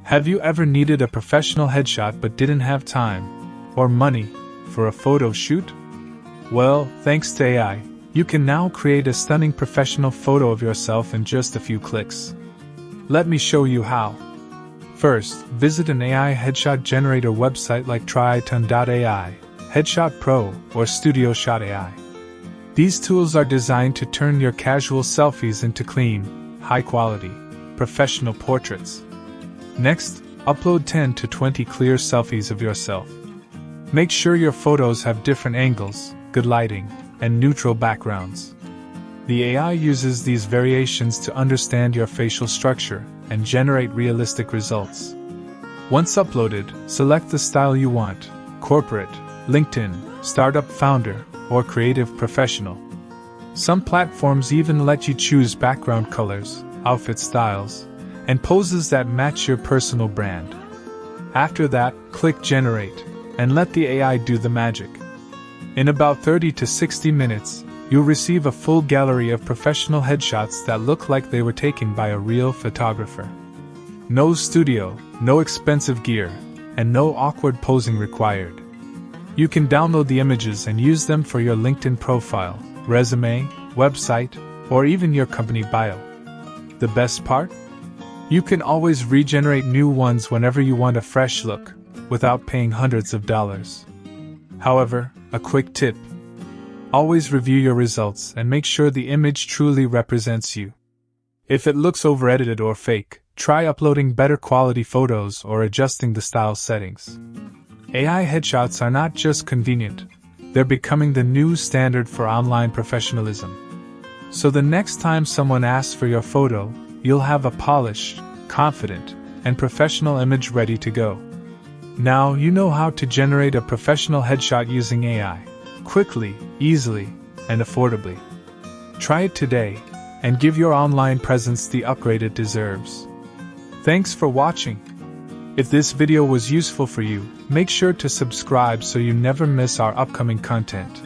Have you ever needed a professional headshot but didn't have time or money for a photo shoot? Well, thanks to AI, you can now create a stunning professional photo of yourself in just a few clicks. Let me show you how. First, visit an AI headshot generator website like TryItOn.ai, HeadshotPro, or StudioShot AI. These tools are designed to turn your casual selfies into clean, high-quality, professional portraits. Next, upload 10 to 20 clear selfies of yourself. Make sure your photos have different angles, good lighting, and neutral backgrounds. The AI uses these variations to understand your facial structure and generate realistic results. Once uploaded, select the style you want: corporate, LinkedIn, startup founder, or creative professional. Some platforms even let you choose background colors, outfit styles, and poses that match your personal brand. After that, click Generate, and let the AI do the magic. In about 30 to 60 minutes, you'll receive a full gallery of professional headshots that look like they were taken by a real photographer. No studio, no expensive gear, and no awkward posing required. You can download the images and use them for your LinkedIn profile, resume, website, or even your company bio. The best part? You can always regenerate new ones whenever you want a fresh look, without paying hundreds of dollars. However, a quick tip: always review your results and make sure the image truly represents you. If it looks over-edited or fake, try uploading better quality photos or adjusting the style settings. AI headshots are not just convenient, they're becoming the new standard for online professionalism. So the next time someone asks for your photo, you'll have a polished, confident, and professional image ready to go. Now you know how to generate a professional headshot using AI, quickly, easily, and affordably. Try it today, and give your online presence the upgrade it deserves. Thanks for watching. If this video was useful for you, make sure to subscribe so you never miss our upcoming content.